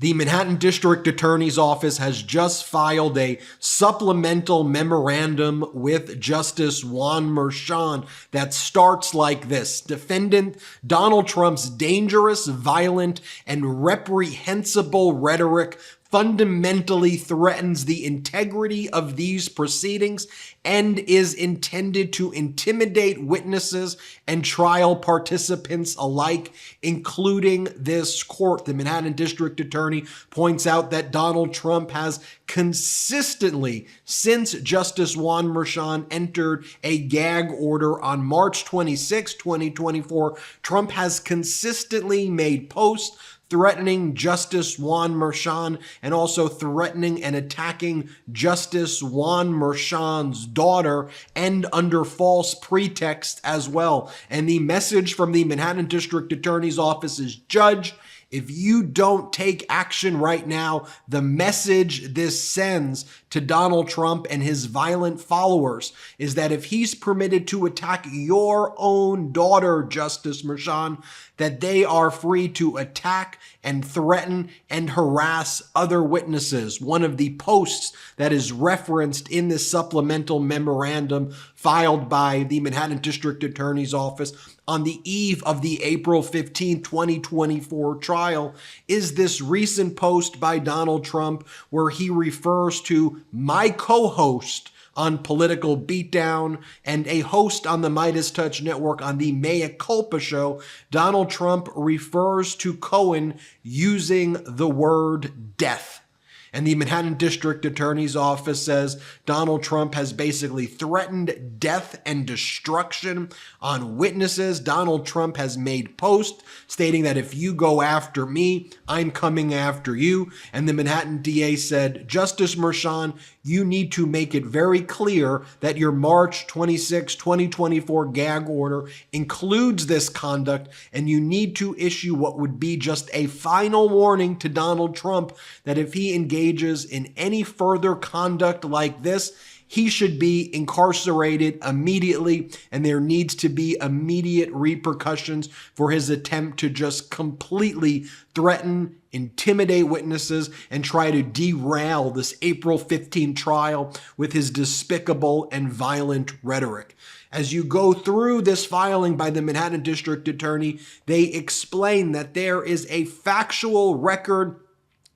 The Manhattan District Attorney's Office has just filed a supplemental memorandum with Justice Juan Merchan that starts like this. Defendant Donald Trump's dangerous, violent, and reprehensible rhetoric fundamentally threatens the integrity of these proceedings and is intended to intimidate witnesses and trial participants alike, including this court. The Manhattan District Attorney points out that Donald Trump has consistently, since Justice Juan Merchan entered a gag order on March 26, 2024, Trump has consistently made posts threatening Justice Juan Merchan and also threatening and attacking Justice Juan Merchan's daughter, and under false pretext as well. And the message from the Manhattan District Attorney's Office is, Judge, if you don't take action right now, the message this sends to Donald Trump and his violent followers is that if he's permitted to attack your own daughter, Justice Merchan, that they are free to attack and threaten and harass other witnesses. One of the posts that is referenced in this supplemental memorandum filed by the Manhattan District Attorney's Office on the eve of the April 15, 2024 trial is this recent post by Donald Trump where he refers to my co-host on Political Beatdown and a host on the MeidasTouch network on the Mea Culpa show. Donald Trump refers to Cohen using the word death. And the Manhattan District Attorney's Office says Donald Trump has basically threatened death and destruction on witnesses. Donald Trump has made posts stating that if you go after me, I'm coming after you. And the Manhattan DA said, Justice Merchan, you need to make it very clear that your March 26, 2024 gag order includes this conduct, and you need to issue what would be just a final warning to Donald Trump that if he engages in any further conduct like this, he should be incarcerated immediately, and there needs to be immediate repercussions for his attempt to just completely threaten, intimidate witnesses, and try to derail this April 15 trial with his despicable and violent rhetoric. As you go through this filing by the Manhattan District Attorney, they explain that there is a factual record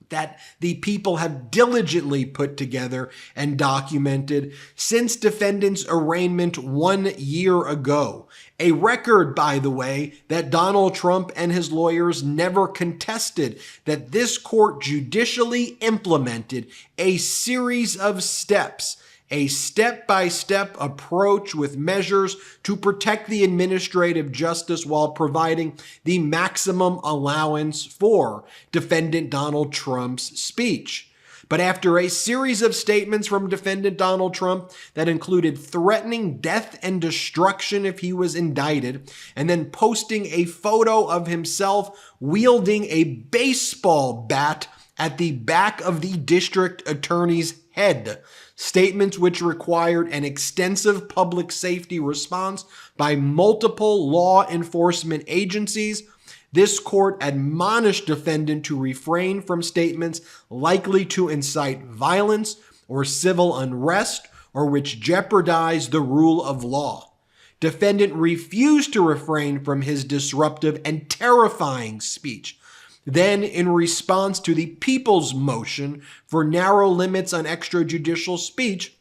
that the people have diligently put together and documented since defendant's arraignment 1 year ago. A record, by the way, that Donald Trump and his lawyers never contested, that this court judicially implemented a series of steps, a step-by-step approach with measures to protect the administrative justice while providing the maximum allowance for defendant Donald Trump's speech. But after a series of statements from defendant Donald Trump that included threatening death and destruction if he was indicted, and then posting a photo of himself wielding a baseball bat at the back of the district attorney's head, statements which required an extensive public safety response by multiple law enforcement agencies, this court admonished defendant to refrain from statements likely to incite violence or civil unrest or which jeopardize the rule of law. Defendant refused to refrain from his disruptive and terrifying speech. Then, in response to the people's motion for narrow limits on extrajudicial speech,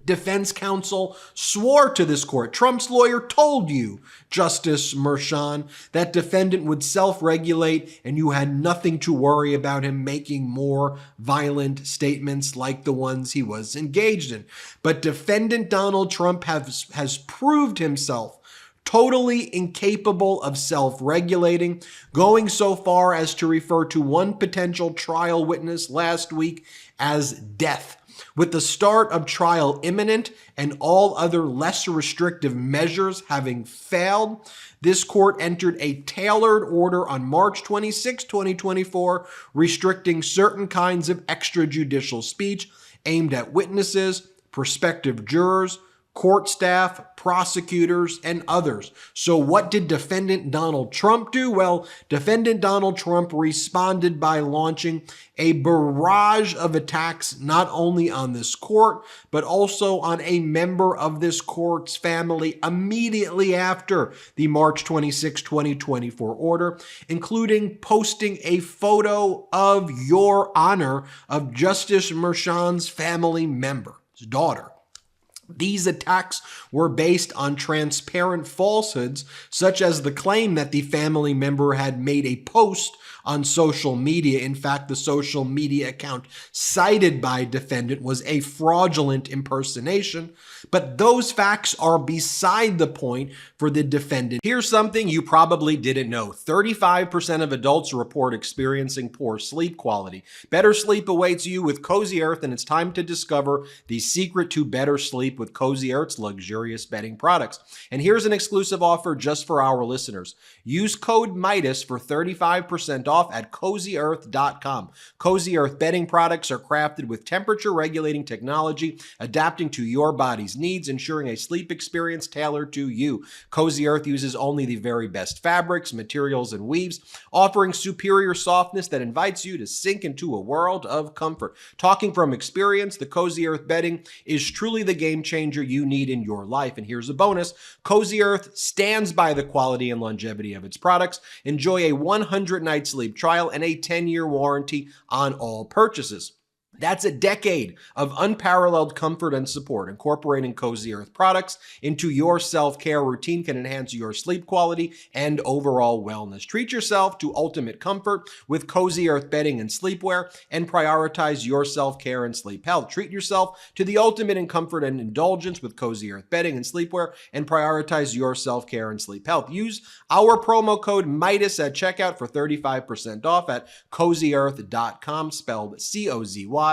defense counsel swore to this court, Trump's lawyer told you, Justice Merchan, that defendant would self-regulate and you had nothing to worry about him making more violent statements like the ones he was engaged in. But defendant Donald Trump has proved himself totally incapable of self-regulating, going so far as to refer to one potential trial witness last week as death. With the start of trial imminent and all other less restrictive measures having failed, this court entered a tailored order on March 26, 2024, restricting certain kinds of extrajudicial speech aimed at witnesses, prospective jurors, court staff, prosecutors, and others. So what did defendant Donald Trump do? Well, defendant Donald Trump responded by launching a barrage of attacks not only on this court, but also on a member of this court's family immediately after the March 26, 2024 order, including posting a photo of Your Honor of Justice Merchan's family member, his daughter. These attacks were based on transparent falsehoods, such as the claim that the family member had made a post on social media. In fact, the social media account cited by defendant was a fraudulent impersonation. But those facts are beside the point for the defendant. Here's something you probably didn't know. 35% of adults report experiencing poor sleep quality. Better sleep awaits you with Cozy Earth, and it's time to discover the secret to better sleep with Cozy Earth's luxurious bedding products. And here's an exclusive offer just for our listeners. Use code Meidas for 35% off at CozyEarth.com. Cozy Earth bedding products are crafted with temperature-regulating technology, adapting to your body's needs, ensuring a sleep experience tailored to you. Cozy Earth uses only the very best fabrics, materials, and weaves, offering superior softness that invites you to sink into a world of comfort. Talking from experience, the Cozy Earth bedding is truly the game changer you need in your life. And here's a bonus. Cozy Earth stands by the quality and longevity of its products. Enjoy a 100-night sleep trial and a 10-year warranty on all purchases. That's a decade of unparalleled comfort and support. Incorporating Cozy Earth products into your self-care routine can enhance your sleep quality and overall wellness. Treat yourself to ultimate comfort with Cozy Earth bedding and sleepwear, and prioritize your self-care and sleep health. Treat yourself to the ultimate in comfort and indulgence with Cozy Earth bedding and sleepwear, and prioritize your self-care and sleep health. Use our promo code Meidas at checkout for 35% off at CozyEarth.com, spelled CozyEarth.com.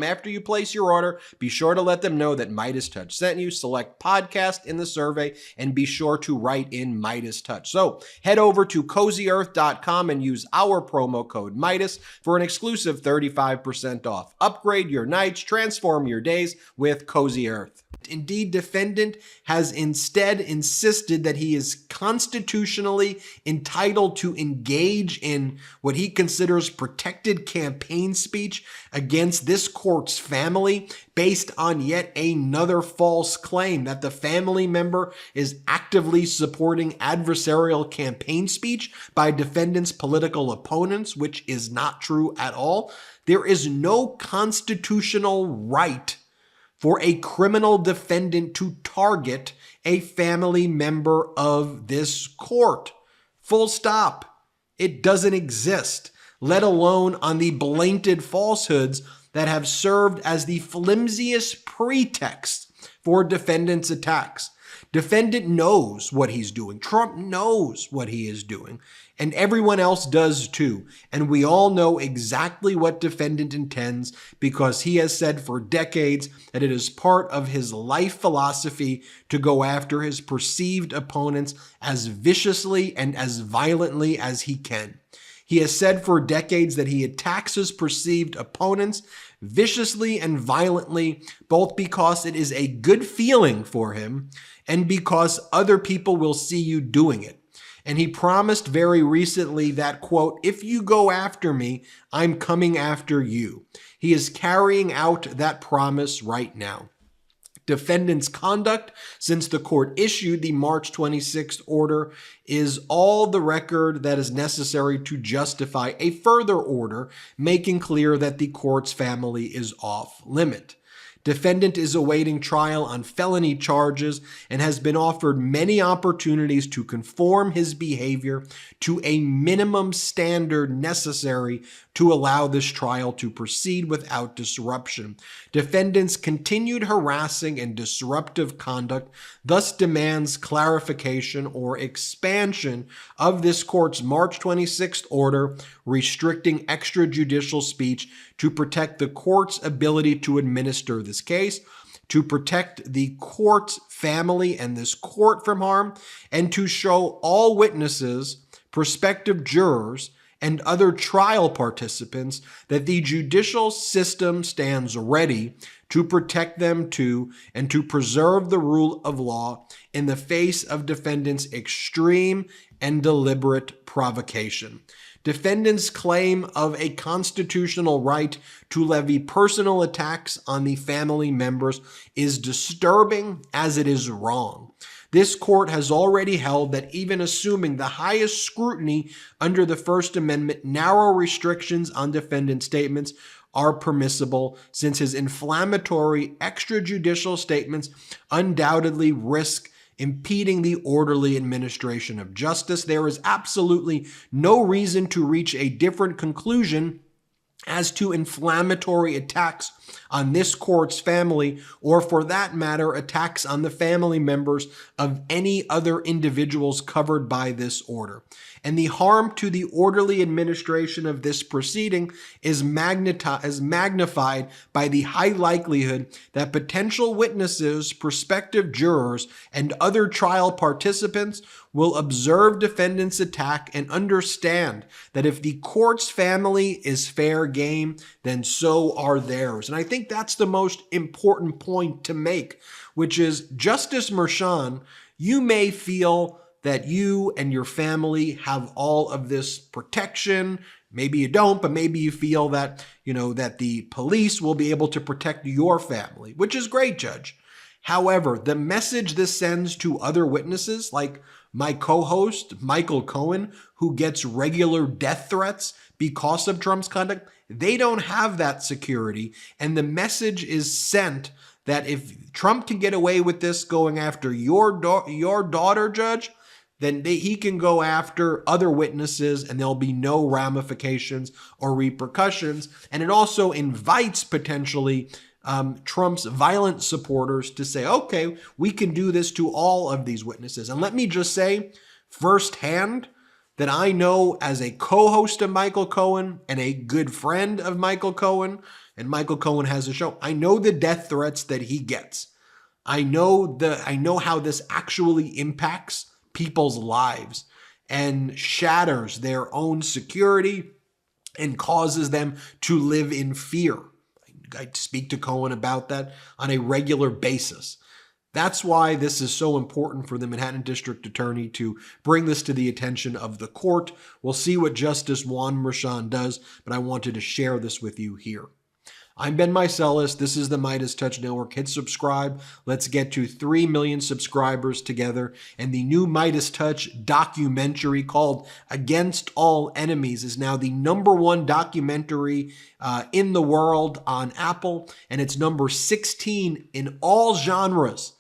After you place your order, be sure to let them know that MeidasTouch sent you. Select podcast in the survey and be sure to write in MeidasTouch. So head over to CozyEarth.com and use our promo code Meidas for an exclusive 35% off. Upgrade your nights, transform your days with Cozy Earth. Indeed, defendant has instead insisted that he is constitutionally entitled to engage in what he considers protected campaign speech against this court's family based on yet another false claim that the family member is actively supporting adversarial campaign speech by defendant's political opponents, which is not true at all. There is no constitutional right for a criminal defendant to target a family member of this court. Full stop. It doesn't exist, let alone on the blatant falsehoods that have served as the flimsiest pretext for defendant's attacks. Defendant knows what he's doing. Trump knows what he is doing. And everyone else does too. And we all know exactly what defendant intends because he has said for decades that it is part of his life philosophy to go after his perceived opponents as viciously and as violently as he can. He has said for decades that he attacks his perceived opponents viciously and violently, both because it is a good feeling for him and because other people will see you doing it. And he promised very recently that, quote, if you go after me, I'm coming after you. He is carrying out that promise right now. Defendant's conduct since the court issued the March 26th order is all the record that is necessary to justify a further order, making clear that the court's family is off limit. Defendant is awaiting trial on felony charges and has been offered many opportunities to conform his behavior to a minimum standard necessary to allow this trial to proceed without disruption. Defendant's continued harassing and disruptive conduct thus demands clarification or expansion of this court's March 26th order restricting extrajudicial speech to protect the court's ability to administer this case, to protect the court's family and this court from harm, and to show all witnesses, prospective jurors, and other trial participants that the judicial system stands ready to protect them too and to preserve the rule of law in the face of defendants' extreme and deliberate provocation. Defendants' claim of a constitutional right to levy personal attacks on the family members is disturbing as it is wrong. This court has already held that even assuming the highest scrutiny under the First Amendment, narrow restrictions on defendant statements are permissible, since his inflammatory extrajudicial statements undoubtedly risk impeding the orderly administration of justice. There is absolutely no reason to reach a different conclusion as to inflammatory attacks on this court's family, or for that matter, attacks on the family members of any other individuals covered by this order. And the harm to the orderly administration of this proceeding is magnified by the high likelihood that potential witnesses, prospective jurors, and other trial participants will observe defendants' attack and understand that if the court's family is fair game, then so are theirs. And I think that's the most important point to make, which is, Justice Merchan, you may feel that you and your family have all of this protection. Maybe you don't, but maybe you feel that, that the police will be able to protect your family, which is great, Judge. However, the message this sends to other witnesses, like my co-host, Michael Cohen, who gets regular death threats because of Trump's conduct, they don't have that security. And the message is sent that if Trump can get away with this going after your daughter, Judge, then he can go after other witnesses and there'll be no ramifications or repercussions. And it also invites potentially Trump's violent supporters to say, okay, we can do this to all of these witnesses. And let me just say firsthand that I know, as a co-host of Michael Cohen and a good friend of Michael Cohen, and Michael Cohen has a show, I know the death threats that he gets. I know how this actually impacts people's lives and shatters their own security and causes them to live in fear. I speak to Cohen about that on a regular basis. That's why this is so important for the Manhattan District Attorney to bring this to the attention of the court. We'll see what Justice Juan Merchan does, but I wanted to share this with you here. I'm Ben Meiselas. This is the MeidasTouch Network. Hit subscribe. Let's get to 3 million subscribers together. And the new MeidasTouch documentary called Against All Enemies is now the #1 documentary in the world on Apple. And it's number 16 in all genres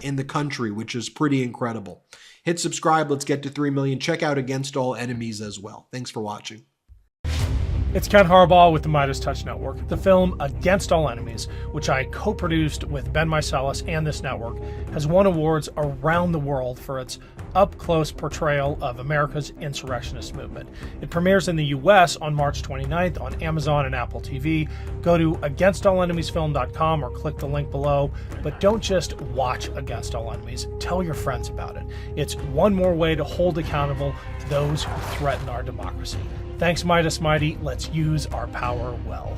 in the country, which is pretty incredible. Hit subscribe. Let's get to 3 million. Check out Against All Enemies as well. Thanks for watching. It's Ken Harbaugh with the MeidasTouch Network. The film Against All Enemies, which I co-produced with Ben Meiselas and this network, has won awards around the world for its up-close portrayal of America's insurrectionist movement. It premieres in the U.S. on March 29th on Amazon and Apple TV. Go to againstalllenemiesfilm.com or click the link below. But don't just watch Against All Enemies. Tell your friends about it. It's one more way to hold accountable those who threaten our democracy. Thanks, Midas Mighty. Let's use our power well.